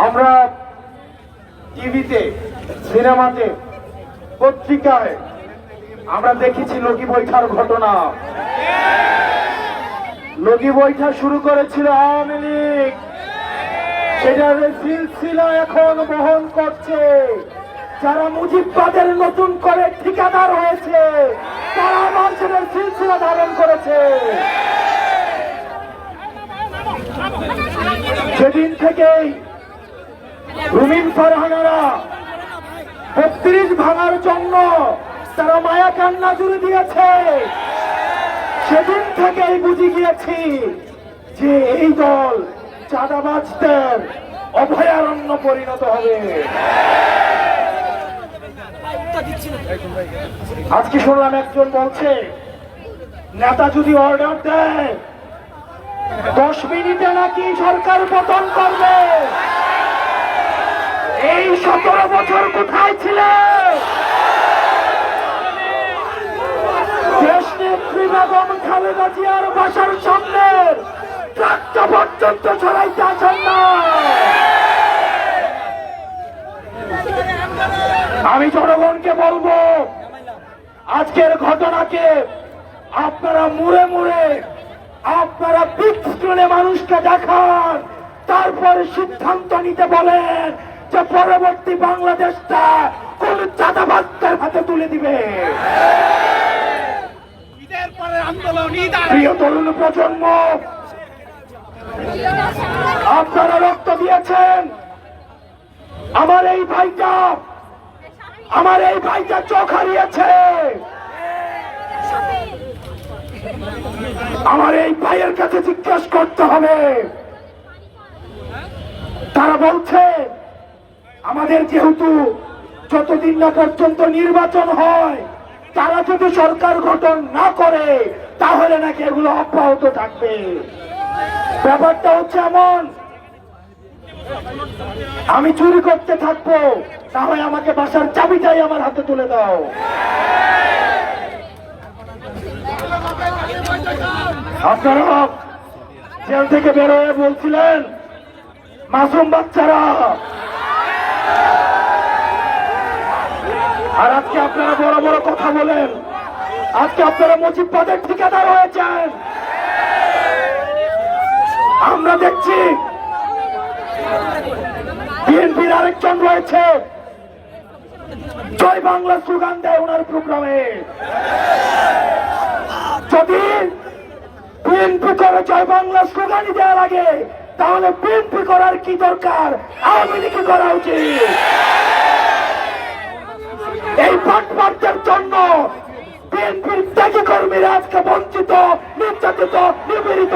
আমরা টিভিতে, সিনেমাতে, পত্রিকায় আমরা দেখেছি লগি বৈঠার ঘটনা। লগি বৈঠা শুরু করেছিল আওয়ামী লীগ, সেটার সিলসিলা এখন বহন করছে যারা মুজিববাদের নতুন করে ঠিকাদার হয়েছে, তারা আবার সেটার সিলসিলা ধারণ করেছে। সেদিন থেকেই রুমিন ফারহানারা ৩২ ভাঙার জন্য তারা মায়া কান্না জুড়ে দিয়েছে। সেদিন থেকেই বুঝে গিয়েছি যে এই দল চাঁদাবাজদের অভয়ারণ্য পরিণত হবে। আজকে শুনলাম একজন বলছে নেতা যদি অর্ডার দেয় 10 মিনিটে নাকি সরকার পতন করবে। এই 17 বছর কোথায় ছিলে? দেশ নেত্রী বেগম খালেদা জিয়ার বাসার সামনে ট্রাকটা পর্যন্ত ছড়াইতে আসেন না। আমি জনগণকে বলবো, আজকের ঘটনাকে আপনারা মুড়ে মুড়ে আপনারা বিগ স্ক্রিনে মানুষকে দেখান, তারপরে সিদ্ধান্ত নিতে বলেন যে পরবর্তী বাংলাদেশটা কোন চাঁদাবাজদের হাতে তুলে দিবে। প্রিয় তরুণ প্রজন্ম, আপনারা রক্ত দিয়েছেন। আমার এই ভাইটা চোখ হারিয়েছে। আমার এই ভাইয়ের কাছে জিজ্ঞেস করতে হবে। তারা বলছে আমাদের যেহেতু যতদিন না পর্যন্ত নির্বাচন হয়, তারা যদি সরকার গঠন না করে তাহলে নাকি এগুলো অব্যাহত থাকবে। ব্যাপারটা হচ্ছে এমন, আমি চুরি করতে থাকবো, তাহলে আমাকে বাসার চাবিটাই আমার হাতে তুলে দাও। আপনারা জেল থেকে বের হয়ে বলছিলেন মাসুম বাচ্চারা, আর আজকে আপনারা বড় বড় কথা বলেন। আজকে আপনারা মুজিববাদের ঠিকাদার হয়েছেন। আমরা দেখছি বিএনপির আরেকজন রয়েছে, জয় বাংলা স্লোগান দেয় ওনার প্রোগ্রামে। যদি বিএনপি করে জয় বাংলা স্লোগানই দেওয়া লাগে, তাহলে বিএনপি করার কি দরকার, আওয়ামী লীগ করা উচিত। এই পাটপাটদের জন্য বিএনপির ত্যাগী কর্মীরা আজকে বঞ্চিত, নির্যাতিত, নিপীড়িত।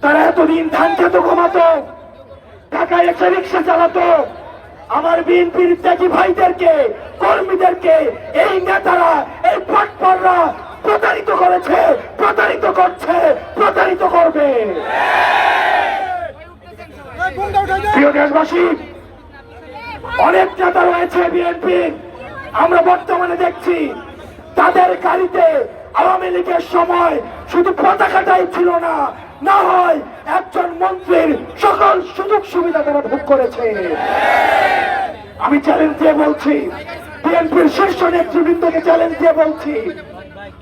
তারা এতদিন ধান খেত, ঘুমাতো, ঢাকায় এসে রিক্সা চালাতো। আমার বিএনপির ত্যাগী ভাইদেরকে, কর্মীদেরকে এই নেতারা, এই পাটপাটরা প্রতারিত করেছে, প্রতারিত করছে, প্রতারিত করবে। প্রিয় দেশবাসী, অনেক নেতা রয়েছে বিএনপি, আমরা বর্তমানে দেখছি তাদের গাড়িতে আওয়ামী লীগের সময় শুধু পতাকাটাই ছিল না, না হয় একজন মন্ত্রীর সকল সুযোগ সুবিধা তারা ভোগ করেছে। আমি চ্যালেঞ্জ দিয়ে বলছি, বিএনপির শীর্ষ নেতৃবৃন্দকে চ্যালেঞ্জ দিয়ে বলছি,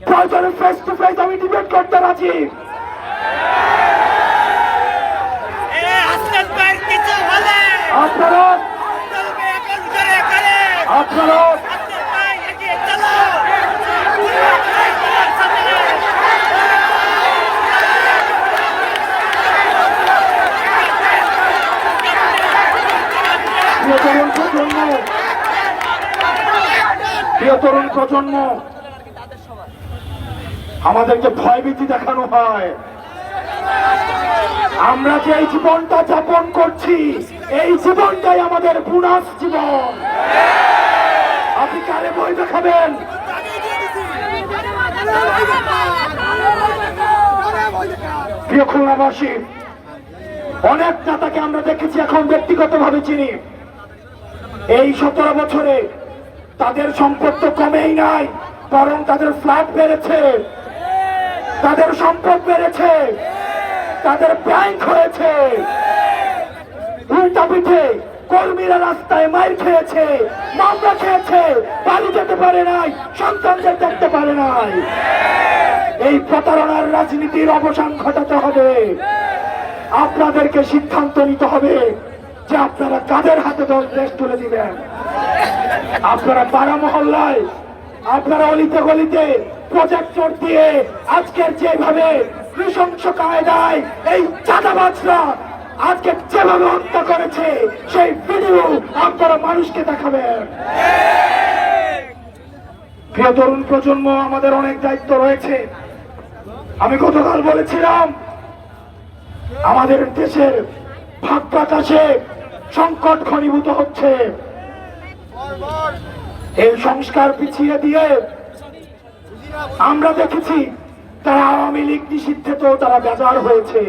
প্রয়োজনে ফেস টু ফেস আমি ডিবেট করতে রাজি। আপনারা প্রিয় তরুণ প্রজন্ম, আমাদেরকে ভয়ভীতি দেখানো হয়। আমরা যে এই জীবনটা যাপন করছি, এই জীবনটাই আমাদের বুনাস জীবন। আপনি কারে বই দেখাবেন? প্রিয় খুলনাবাসী, অনেক নেতাকে আমরা দেখেছি, এখন ব্যক্তিগতভাবে চিনি। এই 17 বছরে তাদের সম্পদ তো কমেই নাই, বরং তাদের ফ্ল্যাট বেড়েছে, তাদের সম্পদ বেড়েছে, তাদের ব্যাংক হয়েছে। কর্মীরা রাস্তায় মাইর খেয়েছে, মামলা খেয়েছে, বাড়ি যেতে পারে নাই, সন্তানদের দেখতে পারে নাই। এই প্রতারণার রাজনীতির অবসান ঘটাতে হবে। আপনাদেরকে সিদ্ধান্ত নিতে হবে যে আপনারা কাদের হাতে দেশ তুলে দিবেন। আপনারা পাড়া মহল্লায়, আপনারা অলিতে গলিতে প্রজেক্টর দিয়ে আজকের যেভাবে নৃশংস কায়দায় এই চাঁদাবাজরা আজকে যেভাবে হত্যা করেছে সেই ভিডিও আপনারা মানুষকে দেখাবেন। প্রিয় তরুণ প্রজন্ম, আমাদের অনেক দায়িত্ব রয়েছে। আমি গতকাল বলেছিলাম আমাদের দেশের ভাগ বাতাসে সংকট ঘনীভূত হচ্ছে। এই সংস্কার পিছিয়ে দিয়ে আমরা দেখেছি তারা আওয়ামী লীগ নিষিদ্ধে তো তারা বেজার হয়েছে।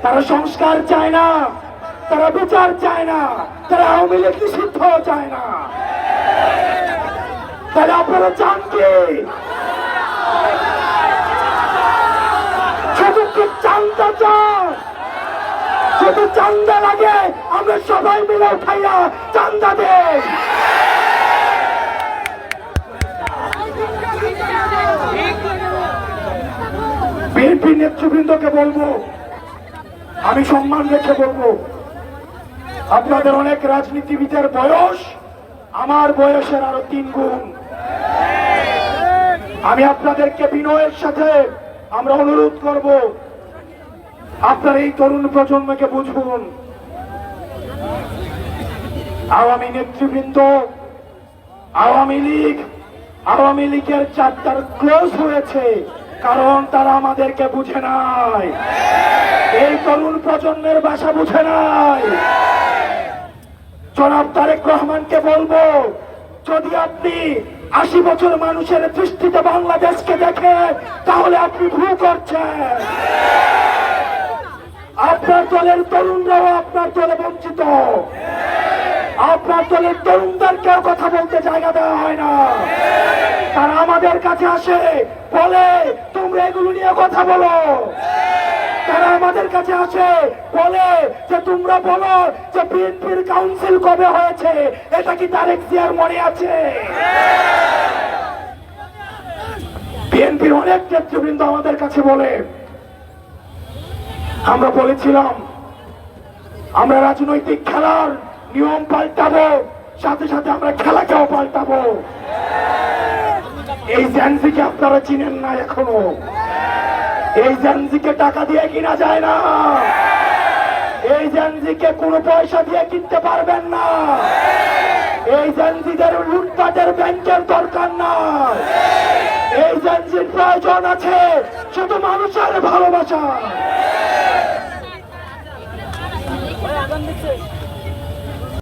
তারা সংস্কার চায় না, তারা বিচার চায় না, তারা আওয়ামী লীগ নিষিদ্ধ চায় না। তাহলে আপনারা চান কি? শুধু কি চান্দা চান? যদি চান্দা লাগে আমরা সবাই মিলে উঠাইয়া চান্দা দেই। বিএনপি নেতৃবৃন্দকে বলবো, আমি সম্মান রেখে বলবো, আপনাদের অনেক রাজনীতিবিদের বয়স আমার বয়সের আরো 3 গুণ। আমি আপনাদেরকে বিনয়ের সাথে আমরা অনুরোধ করব, আপনার এই তরুণ প্রজন্মকে বুঝুন। আওয়ামী নেতৃবৃন্দ, আওয়ামী লীগের চ্যাপ্টার ক্লোজ হয়েছে, কারণ তারা আমাদেরকে বুঝে নাই। এই তরুণ প্রজন্মের ভাষা বুঝে নাই। জনাব তারেক রহমানকে বলবো, যদি আপনি 80 বছর মানুষের দৃষ্টিতে বাংলাদেশকে দেখেন তাহলে আপনি ভুল করছেন। আপনার দলের তরুণরাও আপনার দলে বঞ্চিত। আপনার দলের তরুণদেরকেও কথা বলতে জায়গা দেওয়া হয় না। তারা আমাদের কাছে আসে, বলে তোমরা এগুলো নিয়ে কথা বলো। তারা আমাদের কাছে আসে, বলে যে তোমরা বলো যে বিএনপির কাউন্সিল কবে হয়েছে, এটা কি তারেক জিয়ার মনে আছে? বিএনপির অনেক নেতৃবৃন্দ আমাদের কাছে বলে, আমরা বলেছিলাম আমরা রাজনৈতিক খেলার নিয়ম পাল্টাবো, সাথে সাথে আমরা খেলাকেও পাল্টাবো। এই জেনজিকে আপনারা চিনেন না এখনো। এই জেনজিকে টাকা দিয়ে কিনা যায় না। এই জেনজিকে কোনো পয়সা দিয়ে কিনতে পারবেন না। এই জেনজিদের লুটপাটের ব্যাংকের দরকার না। এই জেনজির প্রয়োজন আছে শুধু মানুষের ভালোবাসা।